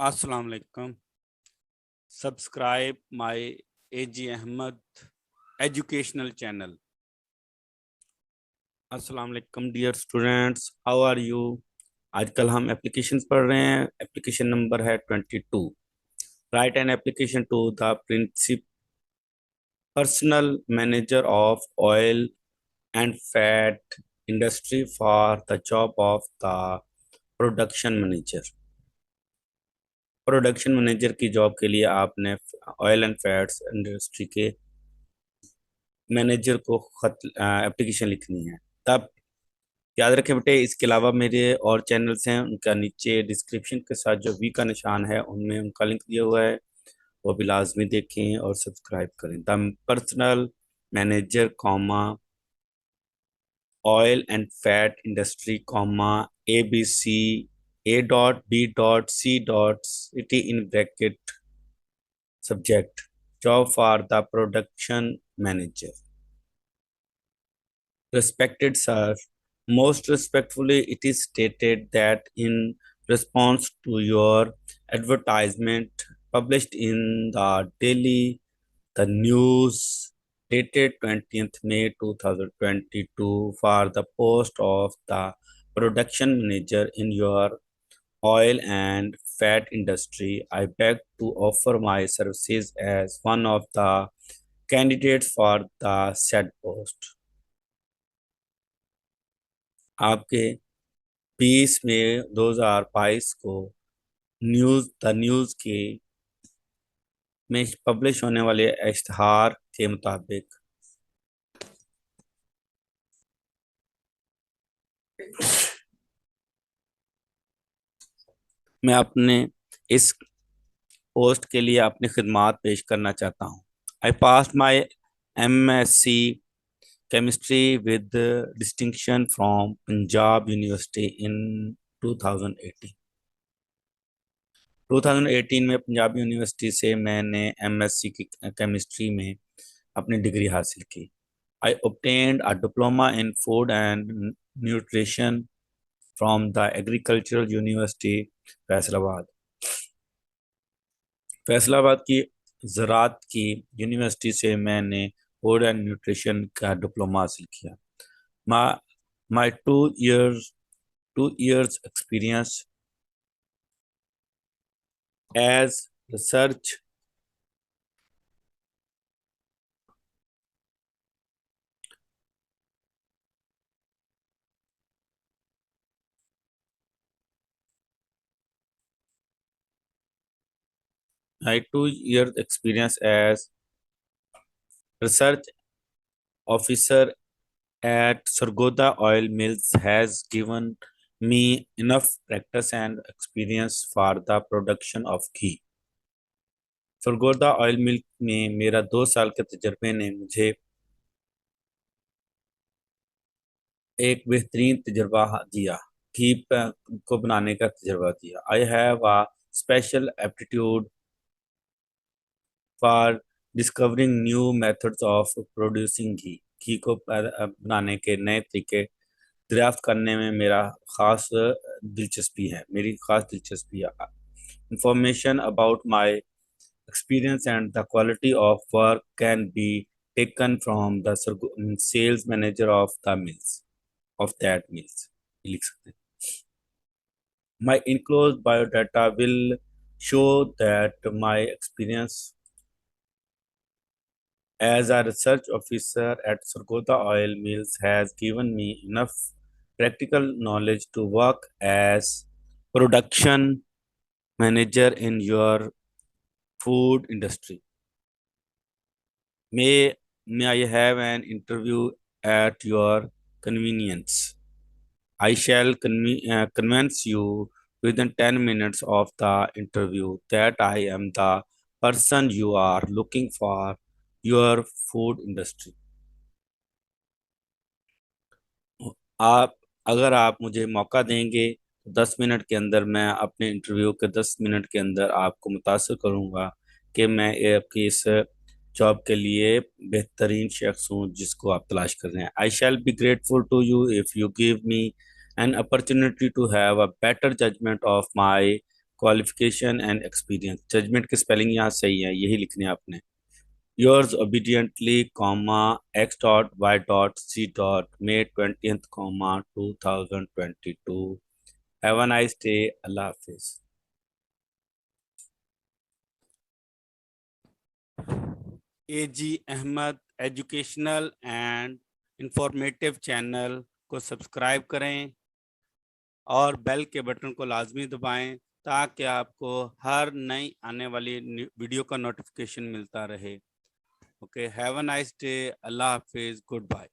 Assalamu alaikum. Subscribe my AG Ahmad educational channel. Assalamu alaikum dear students. How are you? आजकल हम application पढ़ रहे हैं. Application number है 22. Write an application to the principal personal manager of oil and fat industry for the job of the production manager. Production manager की job के लिए आपने ऑयल एंड फैट्स इंडस्ट्री के मैनेजर को खत एप्लीकेशन लिखनी है. तब याद रखें बेटे, इसके अलावा मेरे और चैनल्स हैं, उनका नीचे डिस्क्रिप्शन के साथ जो वी का निशान है उनमें उनका लिंक दिया हुआ है, वो भी लाजमी देखें और सब्सक्राइब करें. The personal manager comma oil and fat industry comma ABC A.B.C.City in bracket subject job for the production manager. Respected sir, most respectfully it is stated that in response to your advertisement published in the daily the news dated 20th May 2022 for the post of the production manager in your oil and fat industry, I beg to offer my services as one of the candidates for the said post. आपके 20 मई 2022 को the news के में publish होने वाले इश्तिहार के मुताबिक मैं अपने इस पोस्ट के लिए अपनी खिदमात पेश करना चाहता हूँ. आई पास माई M.Sc chemistry with distinction from Punjab University in 2018. 2018 में पंजाब यूनिवर्सिटी से मैंने M.Sc की केमिस्ट्री में अपनी डिग्री हासिल की. I obtained a diploma in food and nutrition from the Agricultural University, Faisalabad. Faisalabad की ज़राअत की यूनिवर्सिटी से मैंने फूड एंड न्यूट्रिशन का डिप्लोमा हासिल किया. माई 2 years experience as research my 2 years experience as research officer at Sargodha Oil Mills has given me enough practice and experience for the production of ghee. Sargodha oil mill में मेरा 2 साल के तजर्बे ने मुझे एक बेहतरीन तजर्बा दिया, घी को बनाने का तजर्बा दिया. I have a special aptitude for discovering new methods of producing ghee. घी को बनाने के नए तरीके दरियाफ्त करने में मेरी खास दिलचस्पी है. Information about my experience and the quality of work can be taken from the sales manager of the mills of that mills. लिख सकते हैं. My enclosed biodata will show that my experience as a research officer at Sargodha Oil Mills has given me enough practical knowledge to work as production manager in your food industry. May I have an interview at your convenience? I shall convince you within 10 minutes of the interview that I am the person you are looking for your food industry. अगर आप मुझे मौका देंगे तो 10 minute के अंदर मैं अपने इंटरव्यू के 10 मिनट के अंदर आपको मुतासर करूंगा कि मैं आपकी इस जॉब के लिए बेहतरीन शख्स हूँ जिसको आप तलाश कर रहे हैं. I shall be grateful to you if you give me an opportunity to have a better judgment of my qualification and experience. Judgment की स्पेलिंग यहाँ सही है, यही लिखने हैं आपने। Yours obediently comma X dot Y dot C dot May 20th comma 2022। Have a nice day. अल्लाह हाफिज। A G Ahmad educational and informative channel को सब्सक्राइब करें और बेल के बटन को लाजमी दबाएं ताकि आपको हर नई आने वाली वीडियो का नोटिफिकेशन मिलता रहे। Okay, have a nice day. अल्लाह हाफिज। Good bye.